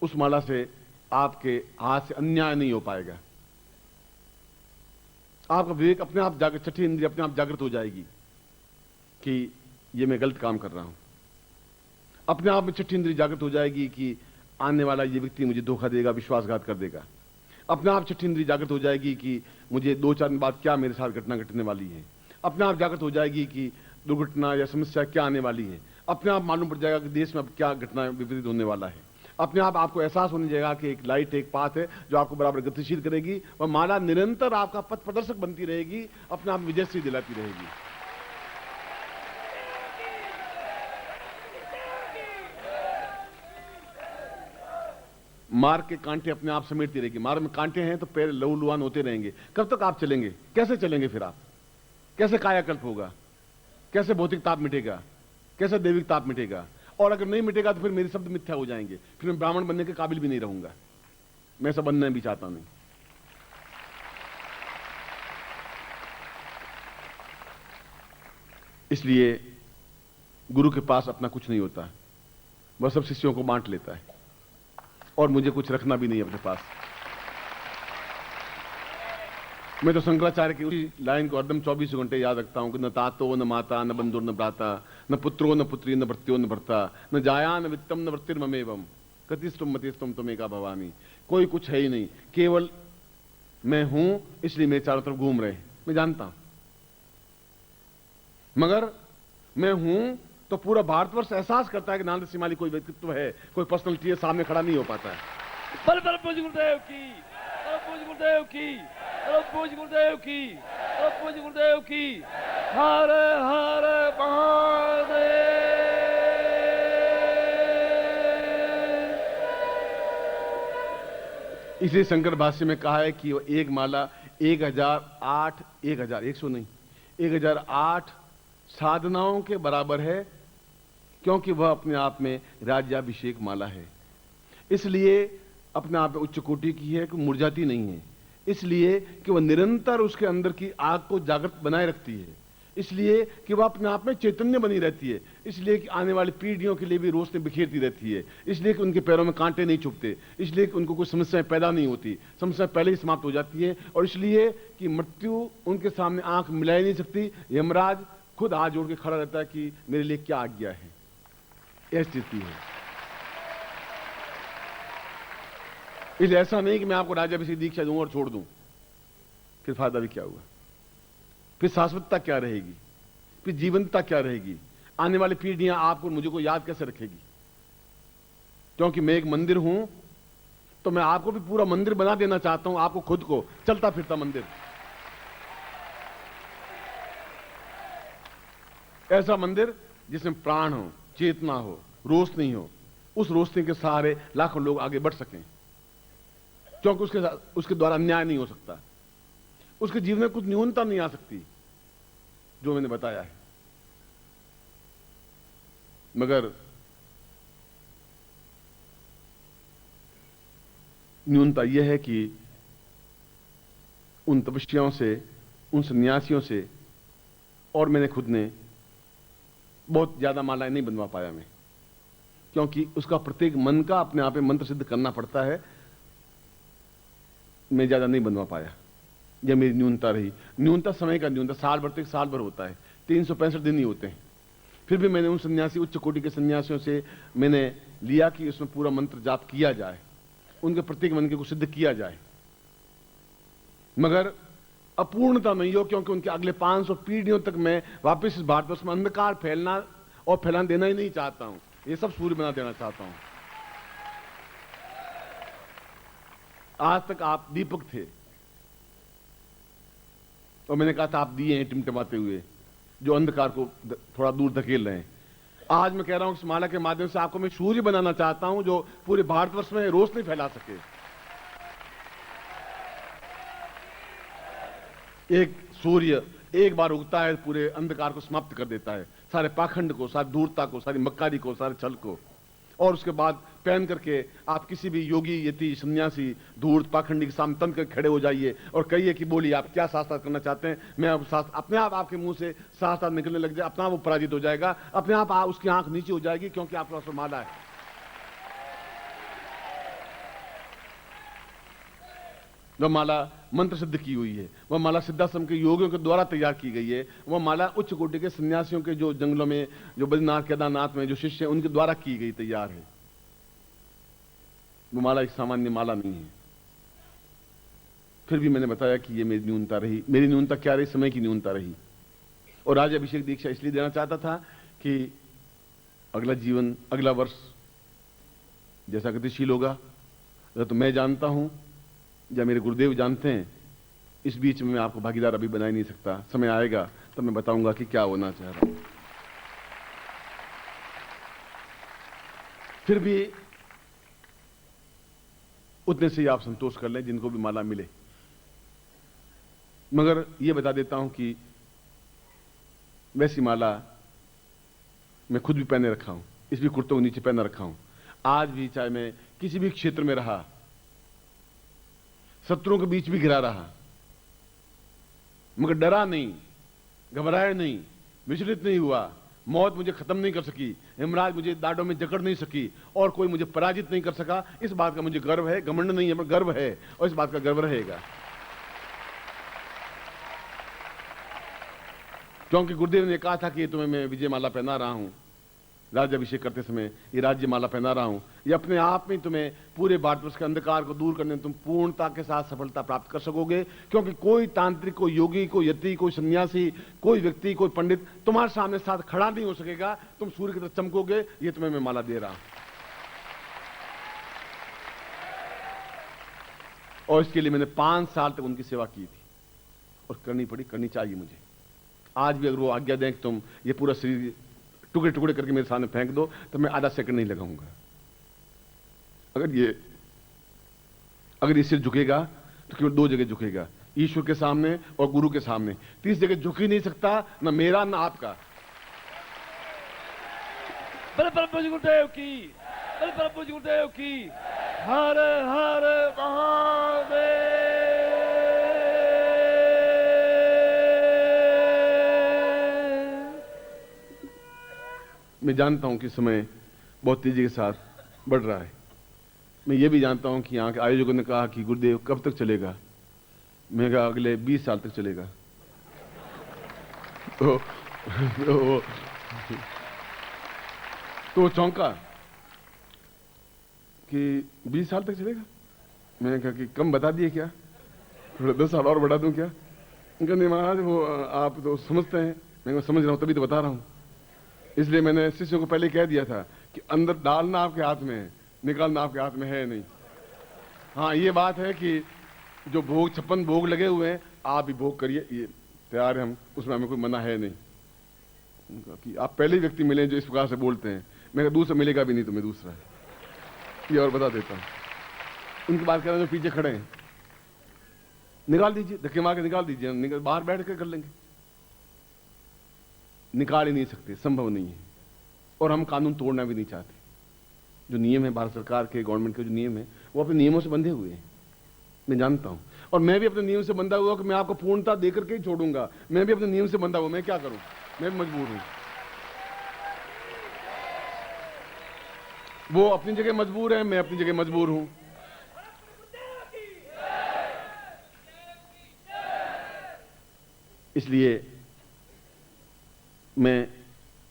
उस माला से आपके हाथ से अन्याय नहीं हो पाएगा। आपका विवेक अपने आप जागृत, छठी इंद्रिय अपने आप जागृत हो जाएगी कि ये मैं गलत काम कर रहा हूं। अपने आप में छठी इंद्रिय जागृत हो जाएगी कि आने वाला ये व्यक्ति मुझे धोखा देगा, विश्वासघात कर देगा। अपने आप छठी इंद्रिय जागृत हो जाएगी कि मुझे 2-4 दिन बाद क्या मेरे साथ घटना घटने वाली है। अपने आप जागृत हो जाएगी कि दुर्घटना या समस्या क्या आने वाली है। अपने आप मालूम पड़ जाएगा कि देश में अब क्या घटना विपरीत होने वाला है। अपने आप आपको एहसास होने जाएगा कि एक लाइट, एक पाथ है जो आपको बराबर गतिशील करेगी। वह माला निरंतर आपका पथ प्रदर्शक बनती रहेगी, अपने आप विजयश्री दिलाती रहेगी। मार्ग के कांटे अपने आप समेटती रहेगी। मार्ग में कांटे हैं तो पैर लहूलुहान होते रहेंगे। कब तक आप चलेंगे? कैसे चलेंगे? फिर आप कैसे कायाकल्प होगा? कैसे भौतिक ताप मिटेगा? कैसे दैविक ताप मिटेगा? और अगर नहीं मिटेगा तो फिर मेरे शब्द मिथ्या हो जाएंगे, फिर मैं ब्राह्मण बनने के काबिल भी नहीं रहूंगा। मैं ऐसा बनना भी चाहता नहीं। इसलिए गुरु के पास अपना कुछ नहीं होता, वह सब शिष्यों को बांट लेता है और मुझे कुछ रखना भी नहीं अपने पास। मैं तो शंकराचार्य की उसी लाइन को हरदम 24 घंटे याद रखता हूं कि न तातो न माता न बंधुर न भ्राता न पुत्रो न पुत्री न भृत्यो न भर्ता न जाया न वित्तम न वृत्तिर्ममेवम कतिस्तुम मतिस्तुम तुमेका भवानी। कोई कुछ है ही नहीं, केवल मैं हूं, इसलिए मेरे चारों तरफ घूम रहे। मैं जानता हूं, मगर मैं हूं तो पूरा भारतवर्ष एहसास करता है कि नानद सिमाली कोई व्यक्तित्व है, कोई पर्सनलिटी है, सामने खड़ा नहीं हो पाता है। बल बल पूज्य गुरुदेव की, पूज्य गुरुदेव की, पूज्य गुरुदेव की, पूज्य गुरुदेव की। हर हर महादेव। इसलिए शंकर भाष्य में कहा है कि वो एक माला 1008 100 नहीं 1008 साधनाओं के बराबर है, क्योंकि वह अपने आप में राज्याभिषेक माला है। इसलिए अपने आप में उच्च कोटि की है कि मुरझाती नहीं है, इसलिए कि वह निरंतर उसके अंदर की आग को जागृत बनाए रखती है, इसलिए कि वह अपने आप में चैतन्य बनी रहती है, इसलिए कि आने वाली पीढ़ियों के लिए भी रोशनी बिखेरती रहती है, इसलिए कि उनके पैरों में कांटे नहीं चुभते, इसलिए कि उनको कोई समस्याएं पैदा नहीं होती, समस्या पहले ही समाप्त हो जाती है, और इसलिए कि मृत्यु उनके सामने आंख मिला ही नहीं सकती। यमराज खुद हाथ जोड़ के खड़ा रहता है कि मेरे लिए क्या आज्ञा है। यह स्थिति है। इसलिए ऐसा नहीं कि मैं आपको राज्याभिषेक दीक्षा दूं और छोड़ दूं, फिर फायदा भी क्या हुआ? फिर शाश्वतता क्या रहेगी? फिर जीवंतता क्या रहेगी? आने वाली पीढ़ियां आपको मुझे को याद कैसे रखेगी? क्योंकि मैं एक मंदिर हूं तो मैं आपको भी पूरा मंदिर बना देना चाहता हूं, आपको खुद को चलता फिरता मंदिर। ऐसा मंदिर जिसमें प्राण हो, चेतना हो, रोशनी हो, उस रोशनी के सहारे लाखों लोग आगे बढ़ सकें, क्योंकि उसके द्वारा अन्याय नहीं हो सकता, उसके जीवन में कुछ न्यूनता नहीं आ सकती, जो मैंने बताया है। मगर न्यूनता यह है कि उन तपस्याओं से, उन सन्यासियों से, और मैंने खुद ने बहुत ज्यादा मालाएं नहीं बनवा पाया मैं, क्योंकि उसका प्रत्येक मन का अपने आप में मंत्र सिद्ध करना पड़ता है। मैं ज्यादा नहीं बनवा पाया, यह मेरी न्यूनता रही। न्यूनता समय का न्यूनता, साल भर तो एक साल भर होता है, 365 दिन ही होते हैं। फिर भी मैंने उन सन्यासी, उच्च कोटि के सन्यासियों से मैंने लिया कि उसमें पूरा मंत्र जाप किया जाए, उनके प्रत्येक मन के को सिद्ध किया जाए, मगर अपूर्णता नहीं हो, क्योंकि उनके अगले 500 पीढ़ियों तक मैं वापस इस भारतवर्ष में अंधकार फैलना और फैलाने देना ही नहीं चाहता हूं। ये सब सूर्य बना देना चाहता हूं। आज तक आप दीपक थे और मैंने कहा था आप दिए हैं टिमटिमाते हुए, जो अंधकार को थोड़ा दूर धकेल रहे हैं। आज मैं कह रहा हूं इस माला के माध्यम से आपको मैं सूर्य बनाना चाहता हूं, जो पूरे भारतवर्ष में रोशनी फैला सके। एक सूर्य एक बार उगता है, पूरे अंधकार को समाप्त कर देता है, सारे पाखंड को, सारी धूर्तता को, सारी मक्कारी को, सारे छल को, और उसके बाद पहन करके आप किसी भी योगी, यति, सन्यासी, धूर्त, पाखंडी के सामने तन कर खड़े हो जाइए और कहिए कि बोलिए आप क्या शास्त्रार्थ करना चाहते हैं। मैं अब अपने आप आपके मुंह से शास्त्रार्थ निकलने लग जाए, अपने आप वो पराजित हो जाएगा, अपने आप उसकी आंख नीचे हो जाएगी, क्योंकि आपके पास माला है। वह माला मंत्र सिद्ध की हुई है, वह माला सिद्धाश्रम के योगियों के द्वारा तैयार की गई है, वह माला उच्च कोटि के सन्यासियों के जो जंगलों में, जो बद्रीनाथ केदारनाथ में जो शिष्य हैं उनके द्वारा की गई तैयार है। वो माला एक सामान्य माला नहीं है। फिर भी मैंने बताया कि ये मेरी न्यूनता रही। मेरी न्यूनता क्या रही? समय की न्यूनता रही। और आज अभिषेक दीक्षा इसलिए देना चाहता था कि अगला जीवन, अगला वर्ष जैसा गतिशील होगा, तो मैं जानता हूं या मेरे गुरुदेव जानते हैं, इस बीच में मैं आपको भागीदार अभी बना ही नहीं सकता। समय आएगा तब मैं बताऊंगा कि क्या होना चाह रहा हूं। फिर भी उतने से ही आप संतोष कर लें जिनको भी माला मिले। मगर यह बता देता हूं कि वैसी माला मैं खुद भी पहने रखा हूं, इस भी कुर्तों के नीचे पहने रखा हूं। आज भी चाहे मैं किसी भी क्षेत्र में रहा, शत्रुओं के बीच भी घिरा रहा, मगर डरा नहीं, घबराया नहीं, विचलित नहीं हुआ। मौत मुझे खत्म नहीं कर सकी, हिमराज मुझे दाढ़ों में जकड़ नहीं सकी, और कोई मुझे पराजित नहीं कर सका। इस बात का मुझे गर्व है, घमंड नहीं है, पर गर्व है, और इस बात का गर्व रहेगा। क्योंकि गुरुदेव ने कहा था कि ये तुम्हें मैं विजय माला पहना रहा हूं, राज्याभिषेक करते समय ये राज्य माला पहना रहा हूं, ये अपने आप में तुम्हें पूरे भारतवर्ष के अंधकार को दूर करने में तुम पूर्णता के साथ सफलता प्राप्त कर सकोगे। क्योंकि कोई तांत्रिक, कोई योगी, कोई यति, कोई सन्यासी, कोई व्यक्ति, कोई पंडित तुम्हारे सामने साथ खड़ा नहीं हो सकेगा। तुम सूर्य की तरह चमकोगे। ये तुम्हें मैं माला दे रहा हूं, और इसके लिए मैंने 5 साल तक उनकी सेवा की थी, और करनी पड़ी, करनी चाहिए मुझे। आज भी अगर वो आज्ञा दें कि तुम ये पूरा शरीर टुकड़े टुकड़े करके मेरे सामने फेंक दो, तो मैं आधा सेकंड नहीं लगाऊंगा। अगर ये सिर झुकेगा तो केवल 2 जगह झुकेगा, ईश्वर के सामने और गुरु के सामने। 30 जगह झुक ही नहीं सकता, ना मेरा ना आपका। बल प्रभु जी गुरुदेव की, बल प्रभु जी गुरुदेव की। हर हर महादेव। मैं जानता हूं कि समय बहुत तेजी के साथ बढ़ रहा है। मैं ये भी जानता हूं कि यहाँ के आयोजकों ने कहा कि गुरुदेव कब तक चलेगा? मैं कहा अगले 20 साल तक चलेगा। तो वो चौंका कि 20 साल तक चलेगा। मैंने कहा कि कम बता दिए क्या? थोड़ा 10 साल और बढ़ा दूं क्या? नहीं महाराज, वो आप तो समझते हैं। मैं समझ रहा हूं, तभी तो बता रहा हूं। इसलिए मैंने शिष्यों को पहले कह दिया था कि अंदर डालना आपके हाथ में है, निकालना आपके हाथ में है नहीं। हाँ, ये बात है कि जो भोग 56 भोग लगे हुए हैं, आप भी भोग करिए, ये तैयार है हम, उसमें हमें कोई मना है नहीं। कि आप पहले व्यक्ति मिले जो इस प्रकार से बोलते हैं। मैं दूसरा मिलेगा भी नहीं तुम्हें दूसरा, ये और बता देता हूँ। उनकी बात कर रहे हैं जो पीछे खड़े हैं, निकाल दीजिए, धक्के मार के निकाल दीजिए, बाहर बैठ के कर लेंगे। निकाल ही नहीं सकते, संभव नहीं है। और हम कानून तोड़ना भी नहीं चाहते। जो नियम है भारत सरकार के, गवर्नमेंट के जो नियम है, वो अपने नियमों से बंधे हुए हैं, मैं जानता हूं। और मैं भी अपने नियम से बंधा हुआ कि मैं आपको पूर्णता देकर के ही छोड़ूंगा। मैं भी अपने नियम से बंधा हुआ, मैं क्या करूं? मैं भी मजबूर हूं। वो अपनी जगह मजबूर है, मैं अपनी जगह मजबूर हूं। इसलिए मैं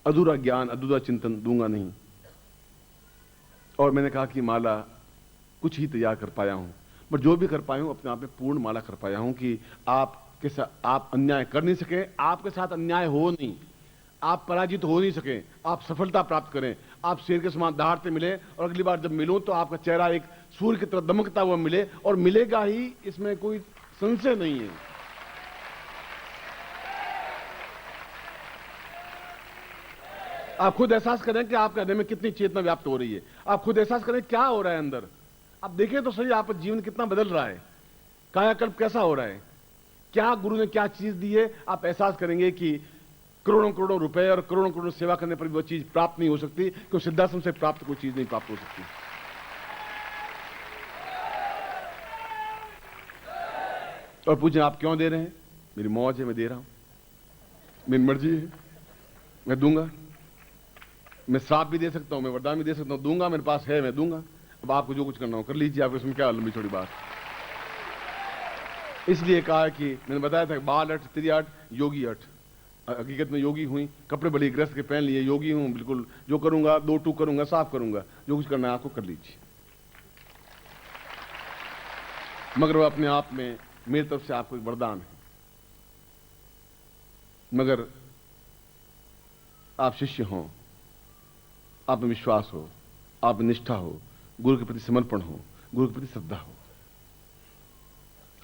अधूरा ज्ञान, अधूरा चिंतन दूंगा नहीं। और मैंने कहा कि माला कुछ ही तैयार कर पाया हूं, पर जो भी कर पाया हूं अपने आप में पूर्ण माला कर पाया हूं कि आपके साथ आप अन्याय कर नहीं सके, आपके साथ अन्याय हो नहीं, आप पराजित हो नहीं सके, आप सफलता प्राप्त करें, आप शेर के समान दहाड़ते मिले, और अगली बार जब मिलूं तो आपका चेहरा एक सूर्य की तरह दमकता हुआ मिले, और मिलेगा ही, इसमें कोई संशय नहीं है। आप खुद एहसास करें कि आपके हृदय में कितनी चेतना व्याप्त हो रही है। आप खुद एहसास करें क्या हो रहा है अंदर। आप देखें तो सही, आपका जीवन कितना बदल रहा है, कायाकल्प कैसा हो रहा है, क्या गुरु ने क्या चीज दी है। आप एहसास करेंगे कि करोड़ों करोड़ों रुपए और करोड़ों करोड़ों सेवा करने पर भी वो चीज प्राप्त नहीं हो सकती, क्योंकि सिद्धाश्रम से प्राप्त कोई चीज नहीं प्राप्त हो सकती। और पूछे आप क्यों दे रहे हैं? मेरी मौज है, मैं दे रहा हूं, मेरी मर्जी है, मैं दूंगा। मैं श्राप भी दे सकता हूं, मैं वरदान भी दे सकता हूं, दूंगा, मेरे पास है, मैं दूंगा। अब आपको जो कुछ करना हो कर लीजिए, आप इसमें क्या लंबी छोटी बात। इसलिए कहा कि मैंने बताया था बाल अठ, त्रियाठ, योगी अठ। हकीकत में योगी हुई, कपड़े बड़े ग्रस्त के पहन लिए, योगी हूं बिल्कुल। जो करूंगा 2 टूक करूंगा, साफ करूंगा, जो कुछ करना है आपको कर लीजिए। मगर वह अपने आप में मेरी तरफ से आपको एक वरदान है। मगर आप शिष्य हों, आप में विश्वास हो, आप में निष्ठा हो, गुरु के प्रति समर्पण हो, गुरु के प्रति श्रद्धा हो।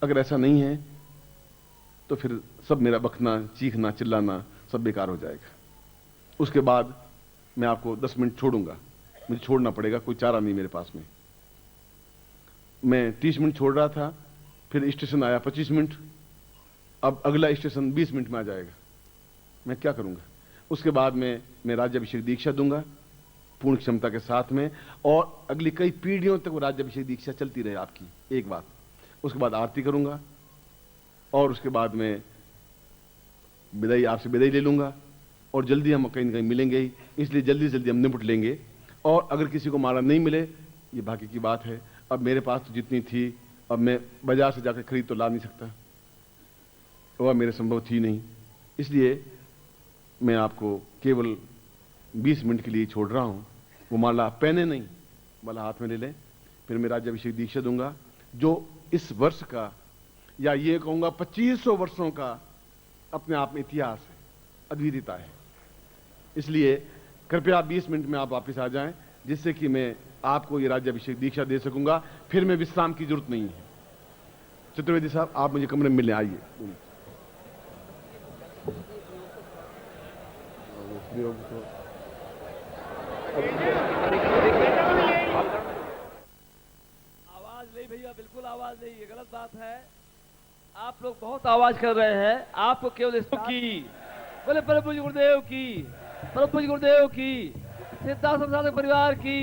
अगर ऐसा नहीं है तो फिर सब मेरा बकना, चीखना, चिल्लाना सब बेकार हो जाएगा। उसके बाद मैं आपको 10 मिनट छोड़ूंगा, मुझे छोड़ना पड़ेगा, कोई चारा नहीं मेरे पास में। मैं 30 मिनट छोड़ रहा था, फिर स्टेशन आया 25 मिनट, अब अगला स्टेशन 20 मिनट में आ जाएगा। मैं क्या करूंगा? उसके बाद में मैं राज्याभिषेक दीक्षा दूंगा पूर्ण क्षमता के साथ में, और अगली कई पीढ़ियों तक वो राज्याभिषेक दीक्षा चलती रहे आपकी। एक बात, उसके बाद आरती करूंगा, और उसके बाद में विदाई, आपसे विदाई ले लूंगा, और जल्दी हम कहीं न कहीं मिलेंगे ही, इसलिए जल्दी से जल्दी हम निपट लेंगे। और अगर किसी को माला नहीं मिले, ये भाग्य की बात है। अब मेरे पास तो जितनी थी, अब मैं बाजार से जाकर खरीद तो ला नहीं सकता, वह मेरे संभव थी नहीं। इसलिए मैं आपको केवल 20 मिनट के लिए छोड़ रहा हूं। वो माला पहने नहीं, माला हाथ में ले लें, फिर मैं राज्याभिषेक दीक्षा दूंगा, जो इस वर्ष का, या ये कहूंगा 2500 वर्षों का अपने आप में इतिहास है, अद्वितीयता है। इसलिए कृपया 20 मिनट में आप वापस आ जाएं, जिससे कि मैं आपको ये राज्याभिषेक दीक्षा दे सकूंगा। फिर मैं विश्राम की जरूरत नहीं है। चतुर्वेदी साहब, आप मुझे कमरे में मिलने आइए। आवाज नहीं भैया, बिल्कुल आवाज नहीं, ये गलत बात है। आप लोग बहुत आवाज कर रहे हैं, आपको केवल की बोले परम पूज्य गुरुदेव की, परम पूज्य गुरुदेव की, सिद्धार्थ साधक परिवार की,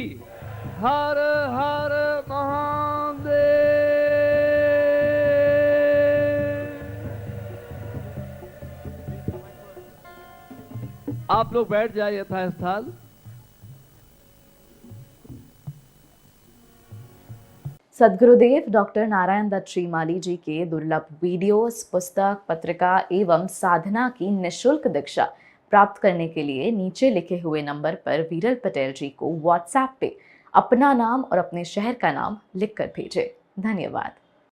हर हर महादेव। आप लोग बैठ जाइए यथास्थल। सद्गुरुदेव डॉक्टर नारायण दत्त श्रीमाली जी के दुर्लभ वीडियोस, पुस्तक, पत्रिका एवं साधना की निःशुल्क दीक्षा प्राप्त करने के लिए नीचे लिखे हुए नंबर पर वीरल पटेल जी को व्हाट्सएप पे अपना नाम और अपने शहर का नाम लिखकर भेजें। धन्यवाद।